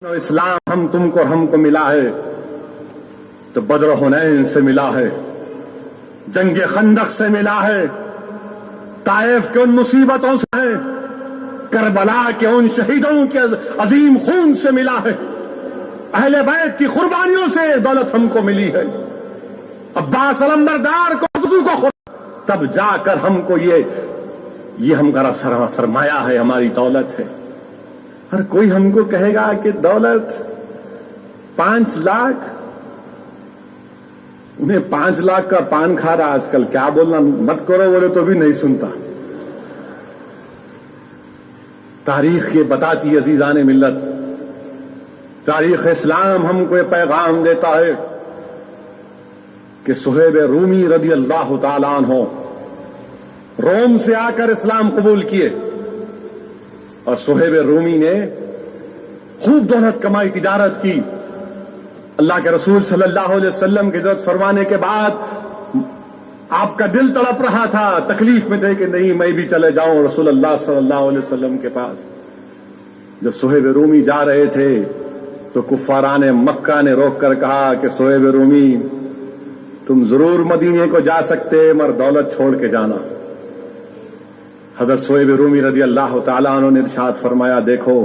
اسلام ہم تم کو اور ہم کو ملا ہے تو بدر و حنین سے ملا ہے، جنگ خندق سے ملا ہے، طائف کے ان مصیبتوں سے ہے، کربلا کے ان شہیدوں کے عظیم خون سے ملا ہے، اہل بیت کی قربانیوں سے دولت ہم کو ملی ہے، عباس علمبردار کو تب جا کر ہم کو یہ ہمارا سرمایہ ہے، ہماری دولت ہے۔ ہر کوئی ہم کو کہے گا کہ دولت 5 لاکھ، انہیں 5 لاکھ کا پان کھا رہا آج کل، کیا بولنا مت کرو بولے تو بھی نہیں سنتا۔ تاریخ یہ بتاتی عزیزان ملت، تاریخ اسلام ہم کو یہ پیغام دیتا ہے کہ صہیب رومی رضی اللہ تعالیٰ عنہ روم سے آ کر اسلام قبول کیے، اور صہیب رومی نے خوب دولت کمائی، تجارت کی۔ اللہ کے رسول صلی اللہ علیہ وسلم کی ہجرت فرمانے کے بعد آپ کا دل تڑپ رہا تھا، تکلیف میں تھے کہ نہیں میں بھی چلے جاؤں رسول اللہ صلی اللہ علیہ وسلم کے پاس۔ جب صہیب رومی جا رہے تھے تو کفاران مکہ نے روک کر کہا کہ صہیب رومی تم ضرور مدینے کو جا سکتے مگر دولت چھوڑ کے جانا۔ حضرت صہیب رومی رضی اللہ تعالیٰ عنہ نے ارشاد فرمایا، دیکھو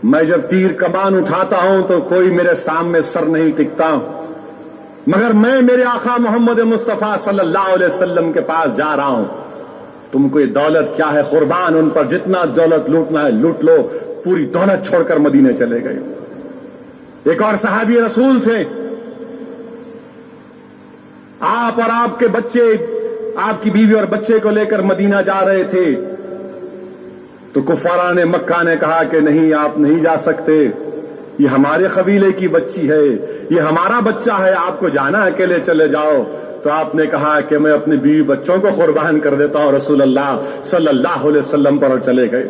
میں جب تیر کمان اٹھاتا ہوں تو کوئی میرے سامنے سر نہیں ٹکتا، مگر میں میرے آقا محمد مصطفیٰ صلی اللہ علیہ وسلم کے پاس جا رہا ہوں، تم کو یہ دولت کیا ہے، قربان ان پر جتنا دولت لوٹنا ہے لوٹ لو۔ پوری دولت چھوڑ کر مدینے چلے گئے۔ ایک اور صحابی رسول تھے، آپ اور آپ کے بچے، آپ کی بیوی اور بچے کو لے کر مدینہ جا رہے تھے تو کفاران مکہ نے کہا کہ نہیں آپ نہیں جا سکتے، یہ ہمارے قبیلے کی بچی ہے، یہ ہمارا بچہ ہے، آپ کو جانا اکیلے چلے جاؤ۔ تو آپ نے کہا کہ میں اپنی بیوی بچوں کو قربان کر دیتا ہوں رسول اللہ صلی اللہ علیہ وسلم پر، اور چلے گئے۔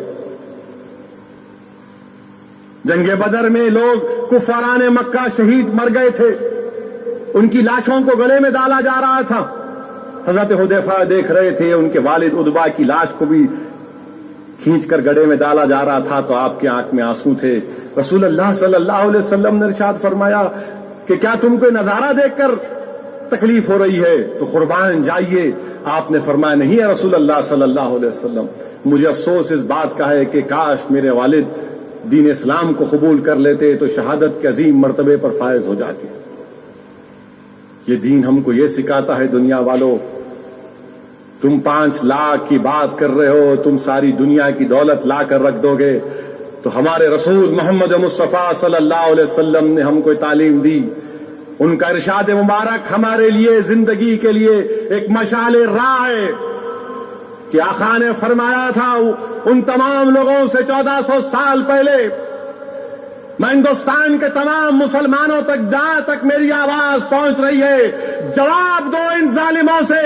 جنگ بدر میں لوگ کفاران مکہ شہید مر گئے تھے، ان کی لاشوں کو گلے میں ڈالا جا رہا تھا۔ حضرت حذیفہ دیکھ رہے تھے، ان کے والد عتبہ کی لاش کو بھی کھینچ کر گڑے میں ڈالا جا رہا تھا، تو آپ کی آنکھ میں آنسو تھے۔ رسول اللہ صلی اللہ علیہ وسلم نے ارشاد فرمایا کہ کیا تم کو نظارہ دیکھ کر تکلیف ہو رہی ہے تو قربان جائیے۔ آپ نے فرمایا نہیں ہے رسول اللہ صلی اللہ علیہ وسلم، مجھے افسوس اس بات کا ہے کہ کاش میرے والد دین اسلام کو قبول کر لیتے تو شہادت کے عظیم مرتبے پر فائز ہو جاتے۔ یہ دین ہم کو یہ سکھاتا ہے دنیا والوں، تم 5 لاکھ کی بات کر رہے ہو، تم ساری دنیا کی دولت لا کر رکھ دو گے، تو ہمارے رسول محمد مصطفیٰ صلی اللہ علیہ وسلم نے ہم کو تعلیم دی، ان کا ارشاد مبارک ہمارے لیے زندگی کے لیے ایک مشعل راہ ہے کہ آقا نے فرمایا تھا ان تمام لوگوں سے 1400 سال پہلے، میں ہندوستان کے تمام مسلمانوں تک جہاں تک میری آواز پہنچ رہی ہے، جواب دو ان ظالموں سے،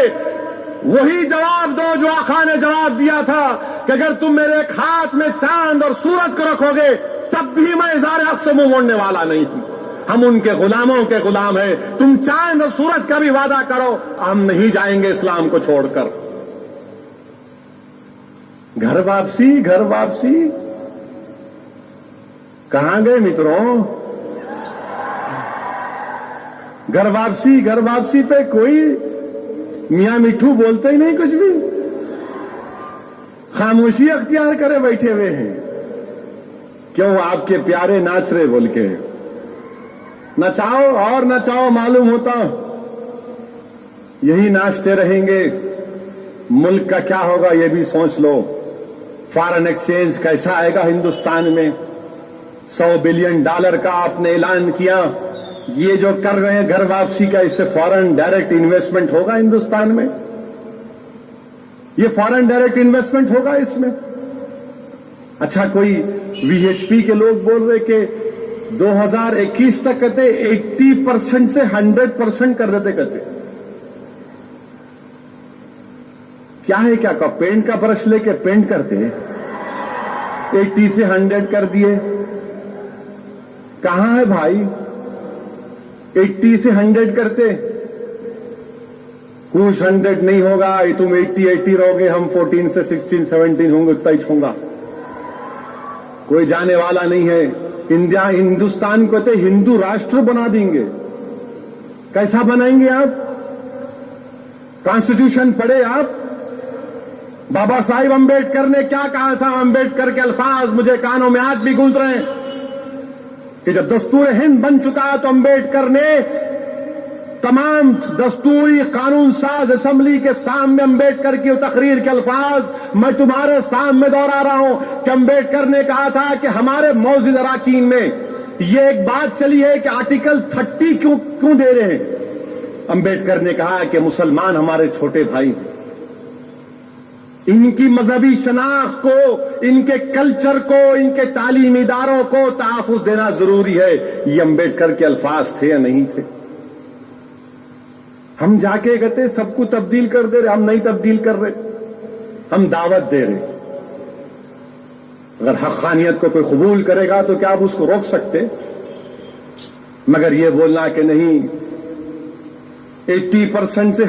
وہی جواب دو جو آقا نے جواب دیا تھا کہ اگر تم میرے ایک ہاتھ میں چاند اور سورج کو رکھو گے تب بھی میں اظہار حق سے منہ موڑنے والا نہیں ہوں، ہم ان کے غلاموں کے غلام ہیں، تم چاند اور سورج کا بھی وعدہ کرو، ہم نہیں جائیں گے اسلام کو چھوڑ کر۔ گھر واپسی کہاں گئے متروں؟ گھر واپسی پہ کوئی میاں مٹھو بولتے ہی نہیں، کچھ بھی خاموشی اختیار کرے بیٹھے ہوئے ہیں۔ کیوں؟ آپ کے پیارے ناچ رہے بول کے، نچاؤ اور نچاؤ، معلوم ہوتا یہی ناچتے رہیں گے، ملک کا کیا ہوگا یہ بھی سوچ لو۔ فارن ایکسچینج کیسا آئے گا ہندوستان میں؟ $100 بلین کا آپ نے اعلان کیا، یہ جو کر رہے ہیں گھر واپسی کا، اس سے فارن ڈائریکٹ انویسٹمنٹ ہوگا ہندوستان میں، یہ فارن ڈائریکٹ انویسٹمنٹ ہوگا اس میں۔ اچھا کوئی VHP کے لوگ بول رہے کہ 2021 تک کہتے 80% سے 100% کر دیتے، کہتے کیا ہے، کیا پینٹ کا برش لے کے پینٹ کرتے، 80 سے 100 کر دیے، کہاں ہے بھائی 80 سے 100 کرتے؟ کچھ 100 نہیں ہوگا، تم 80 رہو گے، ہم 14 سے 16 17 ہوں گے، اتنا ہی چھونگا، کوئی جانے والا نہیں ہے۔ ہندوستان کو تو ہندو راشٹر بنا دیں گے. کیسا بنائیں گے آپ؟ کانسٹیٹیوشن پڑھے آپ. بابا صاحب امبیڈکر نے کیا کہا تھا؟ امبیڈکر کے الفاظ مجھے کانوں میں آج بھی گونج رہے ہیں کہ جب دستور ہند بن چکا تو امبیڈکر نے تمام دستوری قانون ساز اسمبلی کے سامنے امبیڈکر کی تقریر کے الفاظ میں تمہارے سامنے دوہرا رہا ہوں کہ امبیڈکر نے کہا تھا کہ ہمارے موجود اراکین میں یہ ایک بات چلی ہے کہ آرٹیکل 30 کیوں دے رہے ہیں. امبیڈکر نے کہا کہ مسلمان ہمارے چھوٹے بھائی ہیں, ان کی مذہبی شناخت کو, ان کے کلچر کو, ان کے تعلیمی اداروں کو تحفظ دینا ضروری ہے. یہ امبیڈکر کے الفاظ تھے یا نہیں تھے؟ ہم جا کے کہتے سب کو تبدیل کر دے رہے. ہم نہیں تبدیل کر رہے, ہم دعوت دے رہے. اگر حقانیت کو کوئی قبول کرے گا تو کیا آپ اس کو روک سکتے؟ مگر یہ بولنا کہ نہیں 80% سے